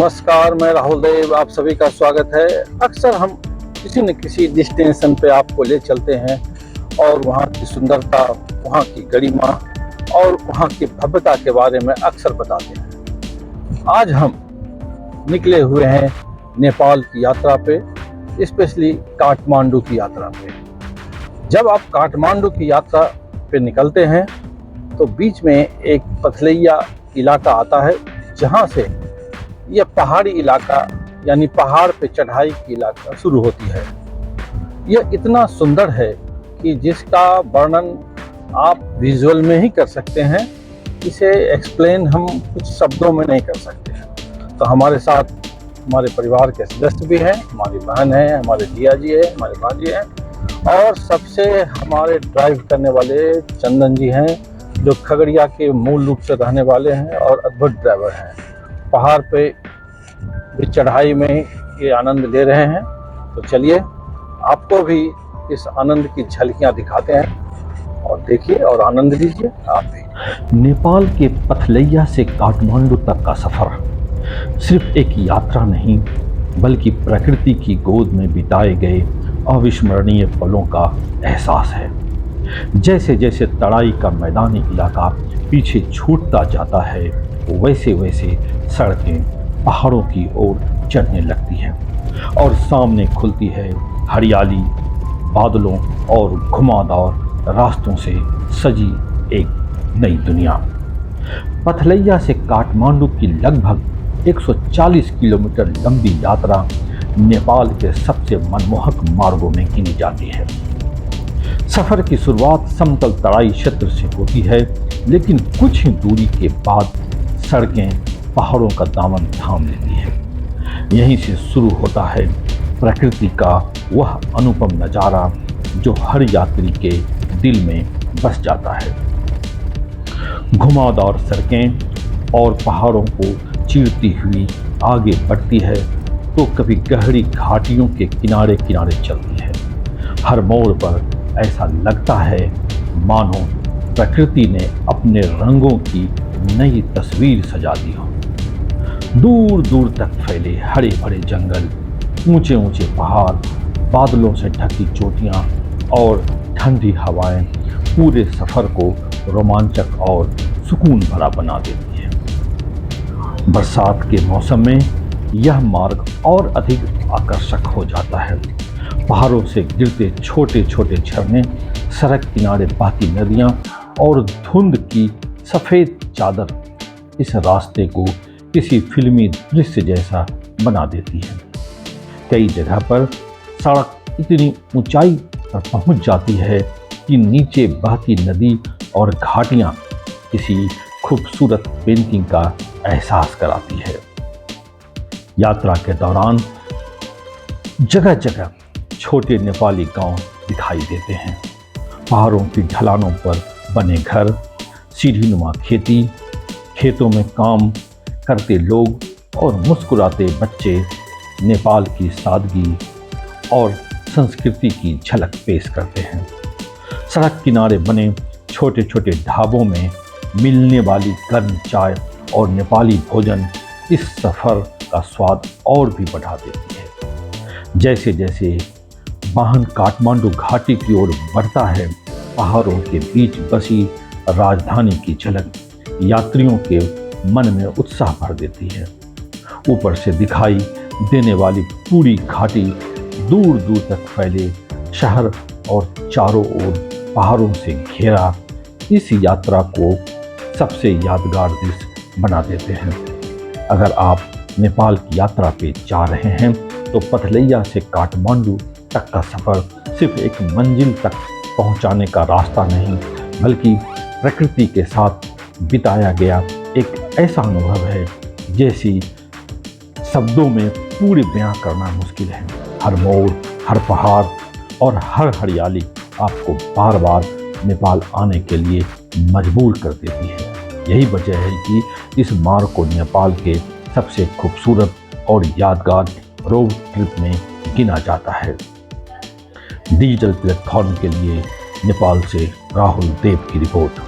नमस्कार, मैं राहुल देव, आप सभी का स्वागत है। अक्सर हम किसी न किसी डेस्टिनेशन पे आपको ले चलते हैं और वहाँ की सुंदरता, वहाँ की गरिमा और वहाँ की भव्यता के बारे में अक्सर बताते हैं। आज हम निकले हुए हैं नेपाल की यात्रा पे, स्पेशली काठमांडू की यात्रा पे। जब आप काठमांडू की यात्रा पे निकलते हैं तो बीच में एक पथलैया इलाका आता है, जहाँ से यह पहाड़ी इलाका यानी पहाड़ पे चढ़ाई की इलाका शुरू होती है। यह इतना सुंदर है कि जिसका वर्णन आप विजुअल में ही कर सकते हैं, इसे एक्सप्लेन हम कुछ शब्दों में नहीं कर सकते हैं। तो हमारे साथ हमारे परिवार के सदस्य भी हैं, हमारी बहन है, हमारे जिया जी है, हमारे भांजी हैं और सबसे हमारे ड्राइव करने वाले चंदन जी हैं, जो खगड़िया के मूल रूप से रहने वाले हैं और अद्भुत ड्राइवर हैं। पहाड़ पे भी चढ़ाई में ये आनंद ले रहे हैं। तो चलिए आपको भी इस आनंद की झलकियां दिखाते हैं और देखिए और आनंद लीजिए आप भी। नेपाल के पथलैया से काठमांडू तक का सफर सिर्फ एक यात्रा नहीं, बल्कि प्रकृति की गोद में बिताए गए अविस्मरणीय पलों का एहसास है। जैसे जैसे तराई का मैदानी इलाका पीछे छूटता जाता है, वैसे वैसे सड़कें पहाड़ों की ओर चढ़ने लगती हैं और सामने खुलती है हरियाली, बादलों और घुमावदार रास्तों से सजी एक नई दुनिया। पथलैया से काठमांडू की लगभग 140 किलोमीटर लंबी यात्रा नेपाल के सबसे मनमोहक मार्गों में गिनी जाती है। सफर की शुरुआत समतल तराई क्षेत्र से होती है, लेकिन कुछ ही दूरी के बाद सड़कें पहाड़ों का दामन थाम लेती है। यहीं से शुरू होता है प्रकृति का वह अनुपम नज़ारा जो हर यात्री के दिल में बस जाता है। घुमावदार सड़कें और पहाड़ों को चीरती हुई आगे बढ़ती है तो कभी गहरी घाटियों के किनारे किनारे चलती है। हर मोड़ पर ऐसा लगता है मानो प्रकृति ने अपने रंगों की नई तस्वीर सजा दी हो। दूर दूर तक फैले हरे भरे जंगल, ऊंचे ऊंचे पहाड़, बादलों से ढकी चोटियां और ठंडी हवाएं पूरे सफर को रोमांचक और सुकून भरा बना देती है। बरसात के मौसम में यह मार्ग और अधिक आकर्षक हो जाता है। पहाड़ों से गिरते छोटे छोटे झरने, सड़क किनारे बहती नदियां और धुंध की सफ़ेद चादर इस रास्ते को किसी फिल्मी दृश्य जैसा बना देती है। कई जगह पर सड़क इतनी ऊंचाई पर पहुंच जाती है कि नीचे बहती नदी और घाटियां किसी खूबसूरत पेंटिंग का एहसास कराती है। यात्रा के दौरान जगह जगह छोटे नेपाली गांव दिखाई देते हैं। पहाड़ों की ढलानों पर बने घर, सीढ़ीनुमा खेती, खेतों में काम करते लोग और मुस्कुराते बच्चे नेपाल की सादगी और संस्कृति की झलक पेश करते हैं। सड़क किनारे बने छोटे छोटे ढाबों में मिलने वाली गर्म चाय और नेपाली भोजन इस सफ़र का स्वाद और भी बढ़ा देती है। जैसे जैसे वाहन काठमांडू घाटी की ओर बढ़ता है, पहाड़ों के बीच बसी राजधानी की झलक यात्रियों के मन में उत्साह भर देती है। ऊपर से दिखाई देने वाली पूरी घाटी, दूर दूर तक फैले शहर और चारों ओर पहाड़ों से घेरा इस यात्रा को सबसे यादगार दृश्य बना देते हैं। अगर आप नेपाल की यात्रा पे जा रहे हैं तो पथलैया से काठमांडू तक का सफ़र सिर्फ एक मंजिल तक पहुंचाने का रास्ता नहीं, बल्कि प्रकृति के साथ बिताया गया एक ऐसा अनुभव है जैसी शब्दों में पूरी बयां करना मुश्किल है। हर मोड़, हर पहाड़ और हर हरियाली आपको बार बार नेपाल आने के लिए मजबूर कर देती है। यही वजह है कि इस मार्ग को नेपाल के सबसे खूबसूरत और यादगार रोड ट्रिप में गिना जाता है। डिजिटल प्लेटफॉर्म के लिए नेपाल से राहुल देव की रिपोर्ट।